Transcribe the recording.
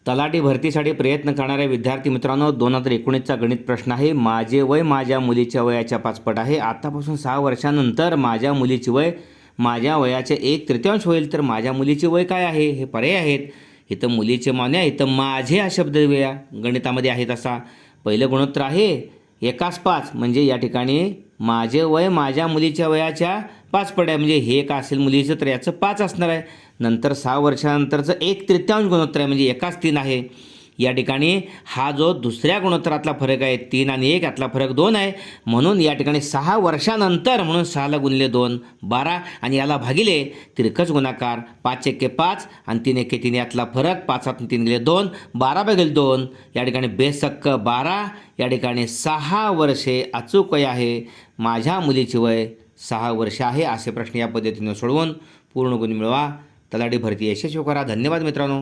तलाठी भरतीसाठी प्रयत्न करणाऱ्या विद्यार्थी मित्रांनो, 2019चा गणित प्रश्न आहे. माझे वय माझ्या मुलीच्या वयाच्या 5 पट आहे. आतापासून 6 वर्षानंतर माझ्या मुलीचे वय माझ्या वयाचे 1/3 होईल. तर माझ्या मुलीचे वय काय आहे? हे पर्याय आहेत. इथं मुलीचे मान्य, इथं माझे हा शब्द वेळा गणितामध्ये आहे तसा. पहिलं गुणोत्तर आहे 1/5 म्हणजे या ठिकाणी माझे वय माझ्या मुलीच्या वयाच्या 5 पट आहे. म्हणजे हे का असेल मुलीचं, तर याचं 5 असणार आहे. नंतर 6 वर्षानंतरचं 1/3 गुणोत्तर आहे म्हणजे 1/3 आहे. या ठिकाणी हा जो दुसऱ्या गुणोत्तरातला फरक आहे 3 आणि 1 यातला फरक 2 आहे. म्हणून या ठिकाणी 6 वर्षानंतर, म्हणून 6ला गुणले 2 12 आणि याला भागिले तिरकस गुणाकार 5 1 5 आणि 3 1 3 यातला फरक 5 7 3 गेले 2 12/2. या ठिकाणी बेसक्क 12. या ठिकाणी 6 वर्षे अचूक वय आहे. माझ्या मुलीचे वय 6 वर्षे आहे. असे प्रश्न या पद्धतीने सोडवून पूर्ण गुण मिळवा. तलाठी भरती यशस्वी करा. धन्यवाद मित्रांनो.